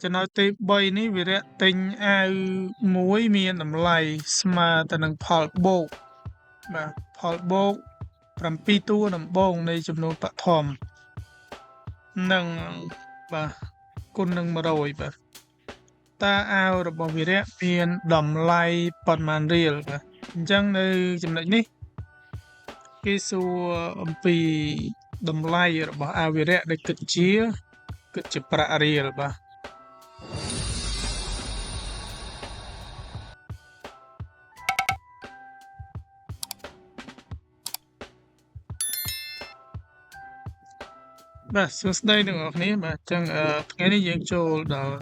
ចំណុចទី3នេះវារយៈទិញអាវមួយមានតម្លៃស្មើទៅនឹងផលបូកបាទផលបូក7តួដំបូងនៃចំនួនបឋមនិងបាទគុណនឹង100បាទតើអាវរបស់វីរៈមានតម្លៃប៉ុន្មានរៀលបាទអញ្ចឹងនៅចំណុចនេះគេសួរអំពីតម្លៃរបស់អាវវីរៈដែលគិតជាប្រាក់រៀលបាទបាទសួស្តីអ្នកនរគ្នាបាទអញ្ចឹងថ្ងៃនេះយើងចូលដល់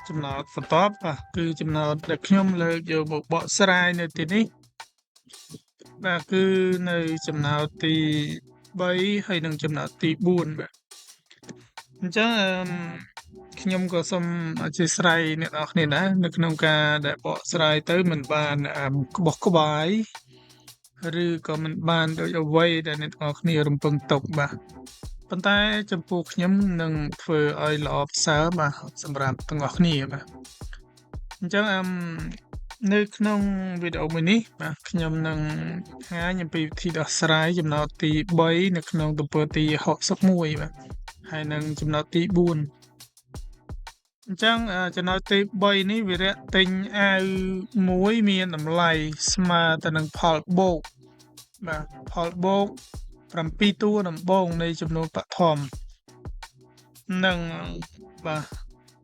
ចំណោទបន្ទាប់បាទគឺចំណោទដែលខ្ញុំលើកយកមកបកស្រាយនៅទីនេះបាទគឺនៅចំណោទទី3ហើយនិងចំណោទទី4បាទអញ្ចឹងខ្ញុំក៏សូមអធិស្ឋានអ្នកនរគ្នាដែរនៅក្នុងការដែលបកស្រាយទៅមិនបានក្បោះក្បាយឬក៏មិនបានដូចអ្វីដែលអ្នកនរគ្នារំពឹងទុកបាទប៉ុន្តែចំពោះខ្ញុំនឹងធ្វើឲ្យល្អប្រសើរបាទសម្រាប់ទាំងអស់គ្នាបាទអញ្ចឹងនៅក្នុងវីដេអូមួយនេះបាទខ្ញុំនឹងបង្ហាញអំពីវិធីដោះស្រាយចំណោទទី3នៅក្នុងទំព័រទី61បាទហើយនឹងចំណោទទី4អញ្ចឹងចំណោទទី3នេះវារយៈទិញអាវមួយមានតម្លៃស្មើទៅនឹងផលបូកបាទផលបូក7តួដំបូងនៃចំនួនបឋមនិងបាទ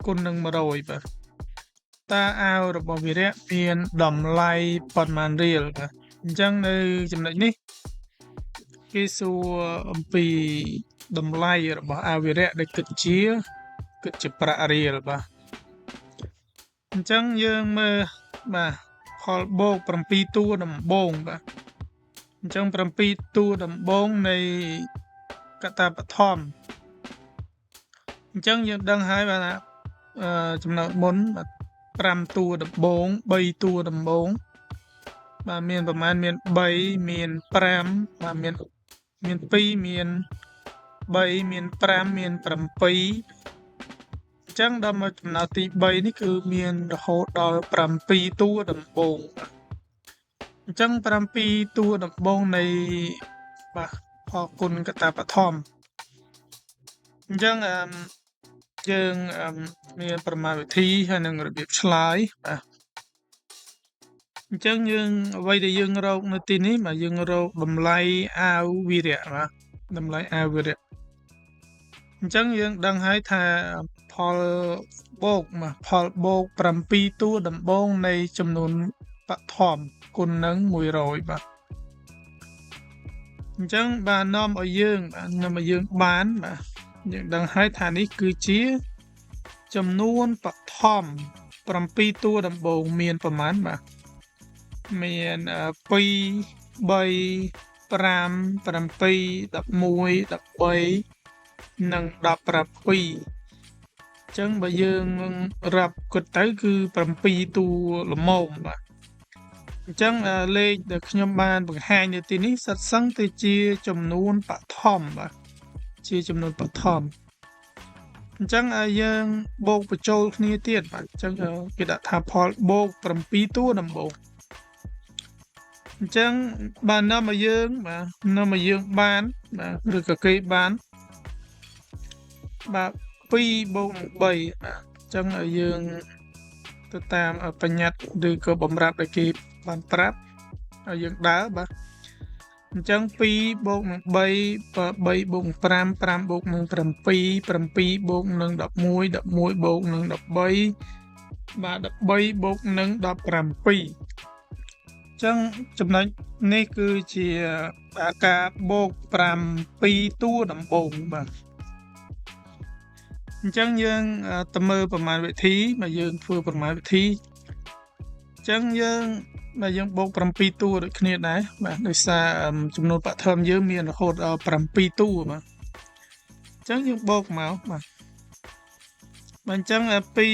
គុណនឹង100បាទតើអាវរបស់វីរៈមានតម្លៃប៉ុន្មានរៀលបាទអញ្ចឹងនៅចំណុចនេះគេសួរអំពីតម្លៃរបស់អាវវីរៈដែលគិតជាប្រាក់រៀលបាទអញ្ចឹងយើងមើលបាទផលបូក7តួដំបូងបាទអញ្ចឹង7តួដំបូងនៃកតាបឋមអញ្ចឹងយើងដឹងហើយបាទចំណោទមុនបាទ5តួដំបូង3តួដំបូងបាទមានប្រមាណមាន3មាន5បាទមាន2មាន3មាន5មាន7អញ្ចឹងដល់មកចំណោទទី3នេះគឺមានរហូតដល់7តួដំបូងអញ្ចឹង7តួដំបូងនៃបាទផលគុណកតាបឋមអញ្ចឹងយើងមានប្រមាណវិធីហើយនឹងរបៀបឆ្លើយបាទអញ្ចឹងយើងអ្វីដែលយើងរកនៅទីនេះបាទយើងរកតម្លៃអាវវីរៈបាទតម្លៃអាវវីរៈអញ្ចឹងយើងដឹងហើយថាផលបូកបាទផលបូក7តួដំបូងនៃចំនួនបឋមគុណនឹង100បាទអញ្ចឹងបាទនាំឲ្យយើងបានបាទយើងដឹងហើយថានេះគឺជាចំនួនបឋម7តួដំបូងមានប្រមាណបាទមាន2 3 5 7 11 13និង17អញ្ចឹងបើយើងរាប់គិតទៅគឺ7តួល្មមបាទអញ្ចឹងលេខដែលខ្ញុំបានបង្ហាញនៅទីនេះសិតសឹងទៅជាចំនួនបឋមបាទជាចំនួនបឋមអញ្ចឹងយើងបូកបញ្ចូលគ្នាទៀតបាទអញ្ចឹងគេដាក់ថាផលបូក7តួដំបូងអញ្ចឹងបាននាំមកយើងបានបាទឬក៏គេបានបាទ2បូកនឹង3បាទអញ្ចឹងយើងទៅតាមបញ្ញត្តិឬក៏បំរាប់ដែលគេបានប្រាប់ឲ្យយើងដើរបាទអញ្ចឹង2បូកនឹង3 3បូក5 5បូកនឹង7 7បូកនឹង11 11បូកនឹង13បាទ13បូកនឹង17អញ្ចឹងចំណុចនេះគឺជាការបូក7តួដំបូងបាទអញ្ចឹងយើងទៅមើលប្រមាណវិធីមកយើងធ្វើប្រមាណវិធីអញ្ចឹងយើងបូក7តួដូចគ្នាដែរបាទដោយសារចំនួនបឋមយើងមានរហូតដល់7តួបាទអញ្ចឹងយើងបូកមកបាទអញ្ចឹង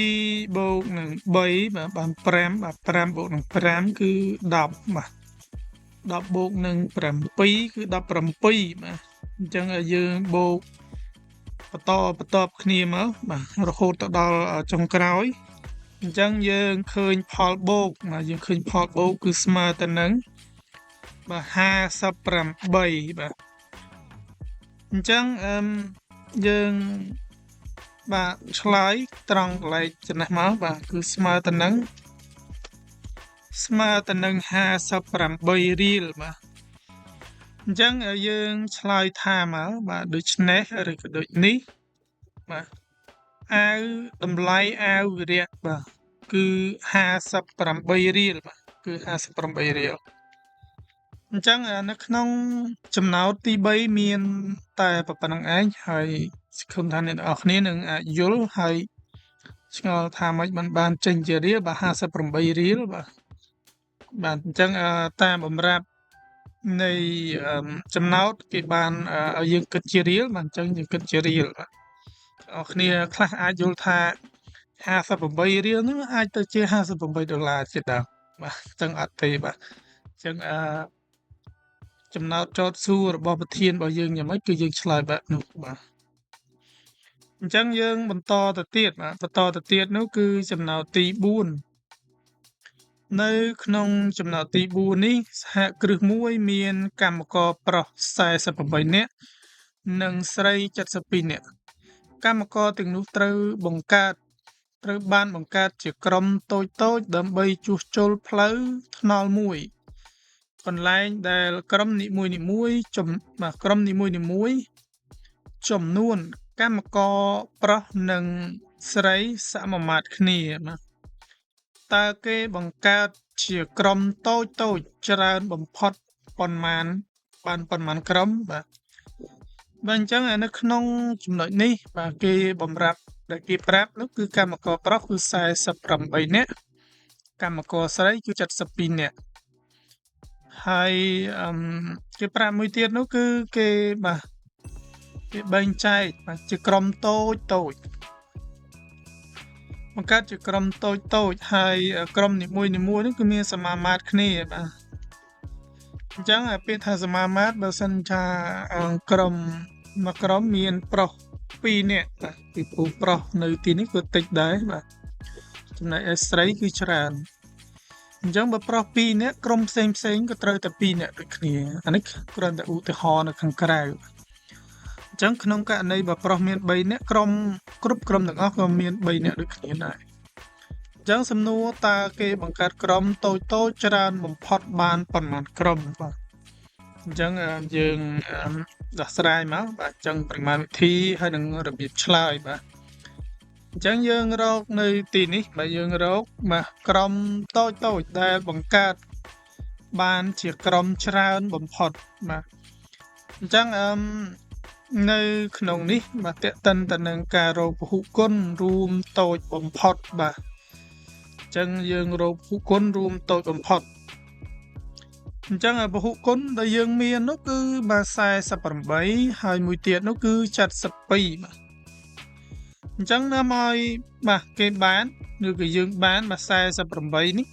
2បូកនឹង3បាទបាន5បាទ5បូកនឹង5គឺ10បាទ10បូកនឹង7គឺ17បាទអញ្ចឹងយើងបូក បន្តគ្នាមកបាទរហូតទៅដល់ចុងក្រោយអញ្ចឹងយើងឃើញផលបូកបាទយើងឃើញផលបូកគឺស្មើទៅនឹងបាទ58បាទអញ្ចឹងយើងបាទឆ្លើយត្រង់កន្លែងចំណេះមកបាទគឺស្មើទៅនឹង58រៀលបាទអញ្ចឹងយើងឆ្លើយថាមកបាទដូចនេះឬក៏ដូចនេះបាទអាវតម្លៃអាវវិរៈបាទគឺ58រៀលបាទគឺ58រៀលអញ្ចឹងនៅក្នុងចំណោទទី3មានតែប៉ុណ្្នឹងឯងហើយសង្ឃឹមថាអ្នកនរគ្នានឹងអាចយល់ហើយឆ្ងល់ថាម៉េចបានចេញជារៀលបាទ58រៀលបាទអញ្ចឹងតាមបំរាប់នៃចំណោទគេបានឲ្យយើងគិតជារៀលបាទអញ្ចឹងយើងគិតជារៀលបាទអ្នកគ្នាខ្លះអាចយល់ថា58រៀលហ្នឹងអាចទៅជា$58ជាដើមបាទអញ្ចឹងអត់ទេបាទអញ្ចឹងចំណោទចោតសួររបស់ប្រធានរបស់យើងយ៉ាងម៉េចគឺយើងឆ្លើយបែបនោះបាទអញ្ចឹងយើងបន្តទៅទៀតបាទបន្តទៅទៀតនោះគឺចំណោទទី4នៅក្នុងចំណោទទី4នេះសហគ្រាសមួយមានកម្មករប្រុស48នាក់និងស្រី72នាក់កម្មករទាំងនោះត្រូវបានបង្កើតជាក្រុមតូចៗដើម្បីជួសជុលផ្លូវថ្នល់មួយកន្លែងដែលក្រុមនីមួយៗចំនួនកម្មករប្រុសនិងស្រីសមមាត្រគ្នាបាទតើគេបង្កើតជាក្រុមតូចច្រើនបំផុតប៉ុន្មានក្រុមបាទអញ្ចឹងនៅក្នុងចំណុចនេះបាទគេបំរាប់ដែលគេប្រាប់នោះគឺកម្មករប្រុសគឺ48នាក់កម្មករស្រីគឺ72នាក់ហើយគេប្រាប់មួយទៀតនោះគឺគេបែងចែកបាទជាក្រុមតូចបង្កើតជាក្រុមតូចហើយក្រុមនីមួយនោះគឺមានសមាមាត្រគ្នាបាទអញ្ចឹងពាក្យថាសមាមាត្របើសិនថាមួយក្រុមមានប្រុស2នាក់បាទពីព្រោះប្រុសនៅទីនេះគឺតិចដែរបាទចំណែកឯស្រីគឺច្រើនអញ្ចឹងបើប្រុស2នាក់ក្រុមផ្សេងក៏ត្រូវតែ2នាក់ដូចគ្នាអានេះគ្រាន់តែឧទាហរណ៍នៅខាងក្រៅអញ្ចឹងក្នុងករណីបើប្រុសមាន3នាក់គ្រប់ក្រុមទាំងអស់ក៏មាន3នាក់ដូចគ្នាដែរអញ្ចឹងសំណួរតើគេបង្កើតក្រុមតូចច្រើនបំផុតបានប៉ុន្មានក្រុមបាទអញ្ចឹងយើងដោះស្រាយមកបាទអញ្ចឹងបរិមាណវិធីហើយនឹងរបៀបឆ្លើយបាទអញ្ចឹងយើងរកនៅទីនេះបាទយើងរកបាទក្រុមតូចដែលបង្កើតបានជាក្រុមច្រើនបំផុតបាទអញ្ចឹងនៅក្នុងនេះបាទតេតិនទៅនឹងការរកពហុគុណរួមតូចបំផុតបាទអញ្ចឹងយើងរកពហុគុណរួមតូចបំផុតអញ្ចឹងពហុគុណដែលយើងមាននោះគឺបាទ48ហើយមួយទៀតនោះគឺ72បាទអញ្ចឹងនាំឲ្យបាទគេបានឬក៏យើងបានបាទ48នេះ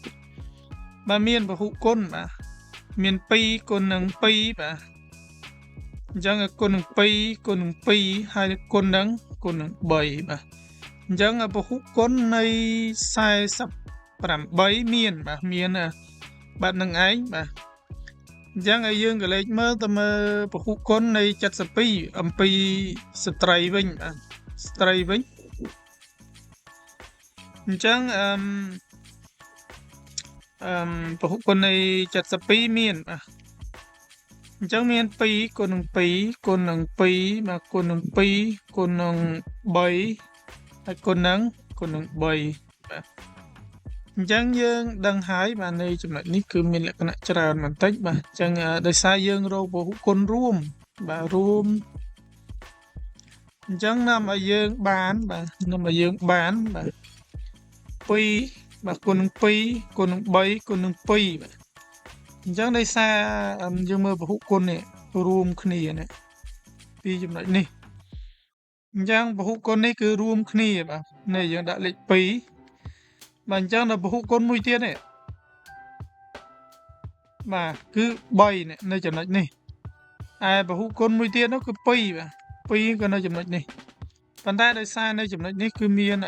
បាទមានពហុគុណបាទមាន2គុណនឹង2បាទអញ្ចឹងគុណនឹង2គុណនឹង2ហើយគុណនឹង3បាទអញ្ចឹងពហុគុណនៃ48មានបាទនឹងឯងបាទអញ្ចឹងឲ្យយើងក៏លេខមើលពហុគុណនៃ72អំពីស្ត្រីវិញបាទស្ត្រីវិញអញ្ចឹងពហុគុណនៃ72មានបាទអញ្ចឹងមាន2គុណនឹង2គុណនឹង2បាទគុណនឹង2គុណនឹង3ហើយគុណនឹង3បាទអញ្ចឹងយើងដឹងហើយបាទនៅចំណុចនេះគឺមានលក្ខណៈច្រើនបន្តិចបាទអញ្ចឹងដោយសារយើងរកពហុគុណរួមបាទរួមអញ្ចឹងនាំឲ្យយើងបានបាទ2បាទគុណនឹង2គុណនឹង3គុណនឹង2បាទអញ្ចឹងដោយសារយើងមើលពហុគុណនេះរួមគ្នានេះពីចំណុចនេះអញ្ចឹងពហុគុណនេះគឺរួមគ្នាបាទនេះយើងដាក់លេខ2បាទអញ្ចឹងដល់ពហុគុណមួយទៀតនេះបាទគឺ3នេះនៅចំណុចនេះឯពហុគុណមួយទៀតនោះគឺ2បាទ2ក៏នៅចំណុចនេះ ប៉ុន្តែដោយសារនៅចំណុចនេះគឺមាន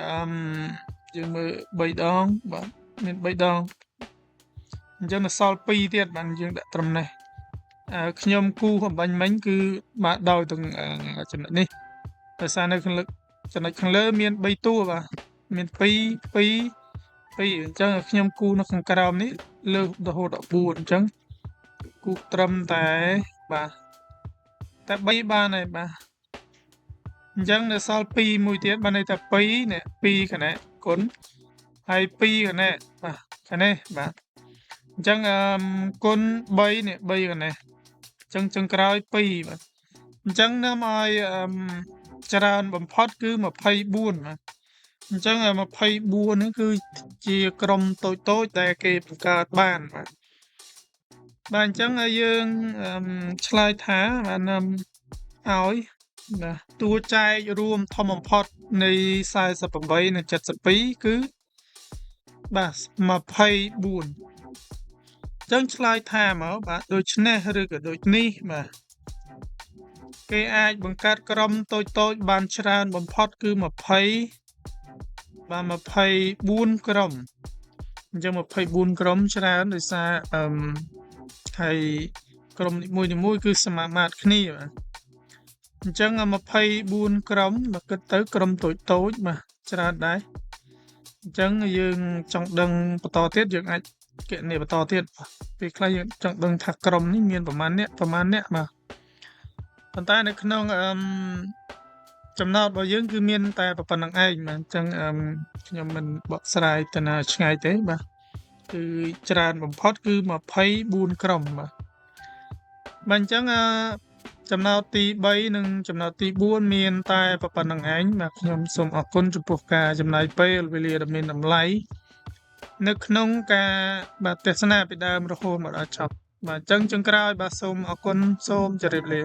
យើងមើល3ដងបាទមាន3ដងអញ្ចឹងនៅសល់2ទៀតបានយើងដាក់ត្រឹមនេះខ្ញុំគូអំបញ្ញមិញគឺបាទដោយទាំងចំណុចនេះដោយសារនៅខាងលើចំណុចខាងលើមាន3តួបាទមាន2 2 2អញ្ចឹងខ្ញុំគូនៅខាងក្រោមនេះលើសរហូតដល់4អញ្ចឹងគូត្រឹមតែបាទតែ3បានហើយបាទអញ្ចឹងនៅសល់2មួយទៀតបានន័យថា2នេះ2ខណៈគុណហើយ2ខណៈបាទខាងនេះបាទអញ្ចឹងគុណ3នេះ3ខណៈអញ្ចឹងចុងក្រោយ2បាទអញ្ចឹងនាំឲ្យច្រើនបំផុតគឺ24បាទអញ្ចឹង24នេះគឺជាក្រុមតូចៗដែលគេបង្កើតបានបាទអញ្ចឹងយើងឆ្លើយថាបានឲ្យបាទតួចែករួមធំបំផុតនៃ48និង72គឺបាទ24ចឹងឆ្លើយថាមកបាទដូចនេះឬក៏ដូចនេះបាទគេអាចបង្កើតក្រុមតូចៗបានច្រើនបំផុតគឺ20បាទ24ក្រុមអញ្ចឹង24ក្រុមច្រើនដោយសារហើយក្រុមនីមួយៗគឺសមាមាត្រគ្នាបាទអញ្ចឹង24ក្រុមបើគិតទៅក្រុមតូចៗបាទច្រើនដែរអញ្ចឹងយើងចង់ដឹងបន្តទៀតយើងអាចគណនាបន្តទៀតពេលខ្លះយើងចង់ដឹងថាក្រុមនេះមានប្រមាណអ្នកបាទប៉ុន្តែនៅក្នុងចំណោទរបស់យើងគឺមានតែប៉ុណ្្នឹងឯងបាទអញ្ចឹងខ្ញុំមិនបកស្រាយទៅណាឆ្ងាយទេបាទគឺច្រើនបំផុតគឺ24ក្រុមបាទអញ្ចឹងចំណោទទី3និងចំណោទទី4មានតែប៉ុណ្្នឹងឯងបាទខ្ញុំសូមអរគុណចំពោះការចំណាយពេលវេលាដ៏មានតម្លៃនៅក្នុងការបាទទស្សនាពីដើមរហូតមកដល់ចប់បាទអញ្ចឹងចុងក្រោយបាទសូមអរគុណសូមជម្រាបលា